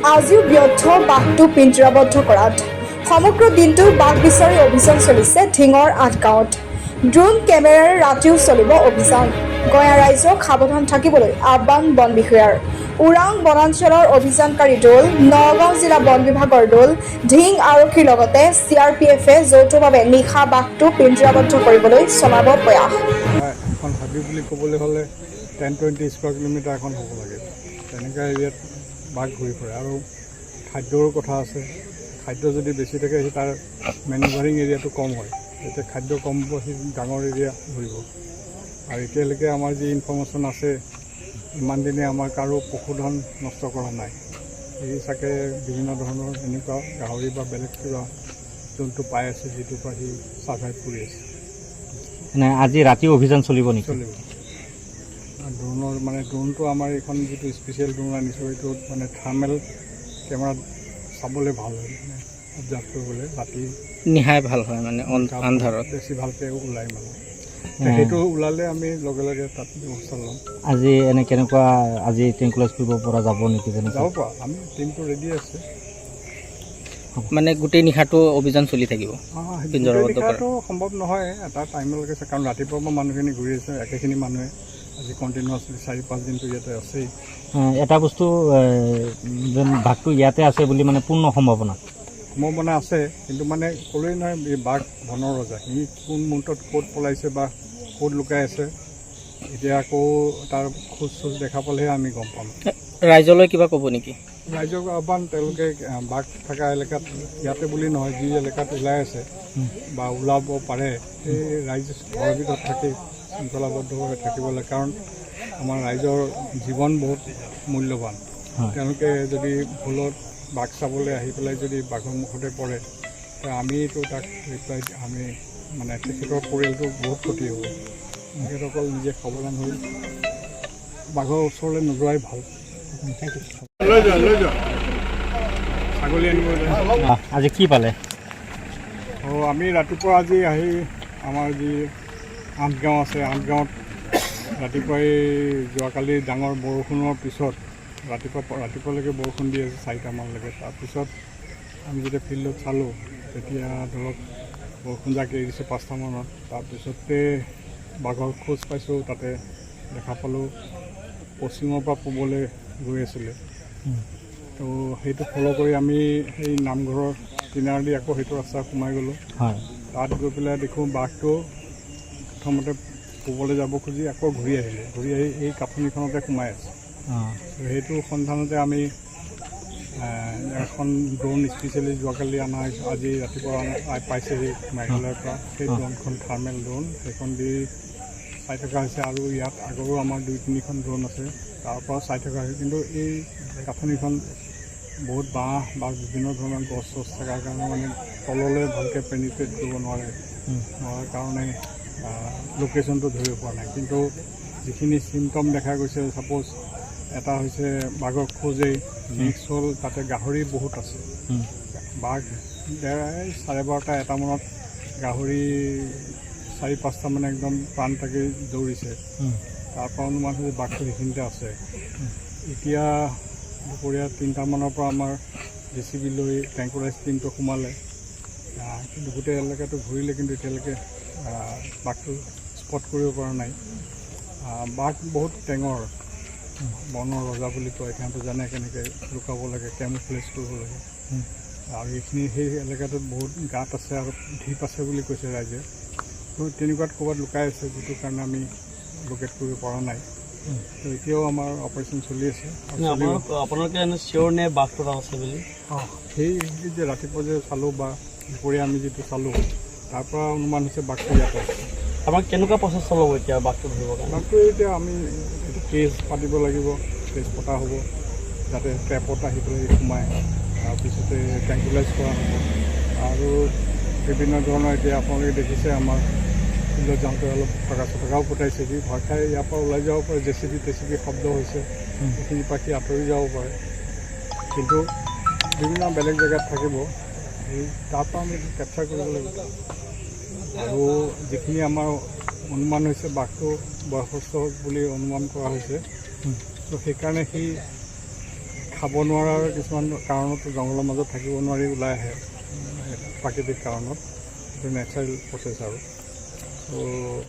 আজিও ব্যৰ্থ বাঘটো পিঞ্জৰাবদ্ধ কৰাত সমগ্ৰ দিনটো বাঘ বিচাৰি অভিযান চলিছে ধিঙৰ ৮ গাঁৱত। ড্ৰোন কেমেৰাৰে ৰাতিও চলিব অভিযান। গঞা ৰাইজক সাৱধান থাকিবলৈ আহ্বান বন বিষয়াৰ। ওৰাং বনাঞ্চলৰ অভিযানকাৰী দল, নগাঁও জিলা বন বিভাগৰ দল, ধিং আৰক্ষীৰ লগতে CRPFে যৌথভাৱে নিশা বাঘটো পিঞ্জৰাবদ্ধ কৰিবলৈ চলাব প্ৰয়াস। এখন হাবি বুলি ক'বলৈ হ'লে 10-20 স্কোৱাৰ কিলোমিটাৰ এখন হ'ব লাগে। তেনেকুৱা এৰিয়াত বাঘ ঘূৰি ফুৰে আৰু খাদ্যৰো কথা আছে। খাদ্য যদি বেছি থাকে সি তাৰ মেনুভাৰিং এৰিয়াটো কম হয়। যেতিয়া খাদ্য কম হ'ব সি ডাঙৰ এৰিয়া ঘূৰিব। আৰু এতিয়ালৈকে আমাৰ যি ইনফৰ্মেশ্যন আছে ইমান দিনে আমাৰ কাৰো পশুধন নষ্ট কৰা নাই। সি চাগে বিভিন্ন ধৰণৰ এনেকুৱা গাহৰি বা বেলেগ কিবা জন্তু পাই আছে যিটোৰ পৰা সি ছাৰ্ভাইভ কৰি আছে। আজি ৰাতি অভিযান চলিব নেকি? চলিব। ড্ৰোনৰ ড্ৰোনটো আমাৰ এইখন যিটো স্পেচিয়েল ড্ৰোন আনিছোঁ এইটো থাৰ্মেল কেমেৰাত চাবলৈ ভাল হয়, অবজাৰ্ভ কৰিবলৈ ৰাতি নিশাই ভাল হয়, আন্ধাৰত বেছি ভালকৈ ওলাই সেইটো ওলালে আমি লগে লগে তাত ব্যৱস্থা ল'ম। আজি কেনেকুৱা আজি ট্ৰেংকুলাইজ কৰিব পৰা যাব নেকি? যাব পৰা, আমি টিমটো ৰেডি আছে। গোটেই নিশাটো অভিযান চলি থাকিব। নিশাটো সম্ভৱ নহয় এটা টাইমলৈকে, কাৰণ ৰাতিপুৱাৰ পৰা মানুহখিনি ঘূৰি আছে, একেখিনি মানুহে আজি কণ্টিনিউৱাছলি 4-5 দিনটো ইয়াতে আছেই। এটা বস্তু বাঘটো ইয়াতে আছে বুলি পূৰ্ণ সম্ভাৱনা আছে, কিন্তু ক'লোৱেই নহয় এই বাঘ বনৰ ৰজা, সি কোন মুহূৰ্তত ক'ত পলাইছে বা ক'ত লুকাই আছে এতিয়া আকৌ তাৰ খোজ চোজ দেখা পালেহে আমি গম পাম। ৰাইজলৈ কিবা ক'ব নেকি? ৰাইজক আহ্বান, তেওঁলোকে বাঘ থকা এলেকাত ইয়াতে বুলি নহয় যি এলেকাত ওলাই আছে বা ওলাব পাৰে সেই ৰাইজ ঘৰৰ ভিতৰত থাকি শৃংখলাবদ্ধভাৱে থাকিব লাগে, কাৰণ আমাৰ ৰাইজৰ জীৱন বহুত মূল্যৱান। তেওঁলোকে যদি ভুলত বাঘ চাবলৈ আহি পেলাই যদি বাঘৰ মুখতে পৰে আমিতো তাক ৰিপ্লাই আমি তেখেতৰ পৰিয়ালটো বহুত ক্ষতি হ'ব। তেখেতসকল নিজে সাৱধান হৈ বাঘৰ ওচৰলৈ নোযোৱাই ভাল। ছাগলী আনিব আজি কি পালে? আমি ৰাতিপুৱা আজি আহি আমাৰ যি 8 গাঁও আছে, 8 গাঁৱত ৰাতিপুৱাই যোৱাকালি ডাঙৰ বৰষুণৰ পিছত ৰাতিপুৱালৈকে বৰষুণ দি আছে 4টামানলৈকে। তাৰপিছত আমি যেতিয়া ফিল্ডত চালোঁ তেতিয়া ধৰক বৰষুণ যাক এৰিছে 5টামানত। তাৰপিছতে বাঘৰ খোজ পাইছোঁ, তাতে দেখা পালোঁ পশ্চিমৰ পৰা পূবলৈ গৈ আছিলে। তো সেইটো ফ'ল' কৰি আমি সেই নামঘৰৰ কিনাৰেদি আকৌ সেইটো ৰাস্তা সোমাই গ'লোঁ। তাত গৈ পেলাই দেখোঁ বাঘটো প্ৰথমতে পূবলৈ যাব খুজি আকৌ ঘূৰি আহিলে, ঘূৰি আহি এই কাঠনিখনতে সোমাই আছে। সেইটো সন্ধানতে আমি এখন ড্ৰোন স্পেচিয়েলি যোৱাকালি অনা আজি ৰাতিপুৱা পাইছেহি মেঘালয়ৰ পৰা। সেই ড্ৰোনখন থাৰ্মেল ড্ৰোন, সেইখন দি চাই থকা হৈছে। আৰু ইয়াত আগৰো আমাৰ 2-3খন ড্ৰোন আছে, তাৰ পৰা চাই থকা হৈছে। কিন্তু এই কাঠনিখন বহুত বাঁহ বা বিভিন্ন ধৰণৰ গছ চছ থকাৰ কাৰণে তললৈ ভালকৈ পেনিট্ৰেট কৰিব নোৱাৰাৰ কাৰণে লোকেশ্যনটো ধৰিব পৰা নাই। কিন্তু যিখিনি চিমটম দেখা গৈছে, ছাপ'জ এটা হৈছে বাঘৰ খোজেই, নেক্সট হ'ল তাতে গাহৰি বহুত আছে। বাঘ 12:30-1টামানত গাহৰি 4-5টা একদম প্ৰাণ থাকি দৌৰিছে। তাৰপৰা অনুমান হৈছে বাঘটো সেইখিনিতে আছে। এতিয়া দুপৰীয়া 3টামানৰ পৰা আমাৰ JCB লৈ ট্ৰেংকুলাইজ টিমটো সোমালে, কিন্তু গোটেই এলেকাটো ঘূৰিলে, কিন্তু এতিয়ালৈকে বাঘটো স্পট কৰিব পৰা নাই। বাঘ বহুত টেঙৰ, বনৰ ৰজা বুলি কয়। সিহঁতে জানে কেনেকৈ লুকাব লাগে, কেমুফ্লেজ কৰিব লাগে। আৰু এইখিনি সেই এলেকাটোত বহুত গাঁত আছে আৰু ঢিপ আছে বুলি কৈছে ৰাইজে। তো তেনেকুৱাত ক'ৰবাত লুকাই আছে, যিটোৰ কাৰণে আমি লোকেট কৰিব পৰা নাই। তো এতিয়াও আমাৰ অপাৰেশ্যন চলি আছে। আপোনালোকে চিয়ৰ নে বাঘটো আছে বুলি? সেই যে ৰাতিপুৱা যে চালোঁ বা দুপৰীয়া আমি যিটো চালোঁ তাৰ পৰা অনুমান হৈছে বাঘটো ইয়াতে আছে। আমাক কেনেকুৱা প্ৰচেছ চলাব এতিয়া বাঘটো ধৰিবৰ কাৰণে? বাঘটো এতিয়া আমি এইটো কেছ পাতিব লাগিব, কেছ পতা হ'ব যাতে ট্ৰেপত আহি পেলাই সোমায়। তাৰপিছতে ট্ৰেংকুলাইজ কৰা হ'ব আৰু বিভিন্ন ধৰণৰ এতিয়া আপোনালোকে দেখিছে আমাৰ ফিল্ডত যাওঁতে অলপ ফটকাও পঠাইছেহি, ভয় খাই ইয়াৰ পৰা ওলাই যাব পাৰে। JCB শব্দ হৈছে, সেইখিনিৰ পৰা সি আঁতৰি যাব পাৰে। কিন্তু বিভিন্ন বেলেগ জেগাত থাকিব, সেই তাৰ পৰা আমি কেপচাৰ কৰিব লাগিব। আৰু যিখিনি আমাৰ অনুমান হৈছে বাঘটো বয়সস্থ বুলি অনুমান কৰা হৈছে, তো সেইকাৰণে সি খাব নোৱাৰাৰ কিছুমান কাৰণত জংঘলৰ মাজত থাকিব নোৱাৰি ওলাই আহে, প্ৰাকৃতিক কাৰণত, সেইটো নেচাৰেল প্ৰচেছ আৰু। ত'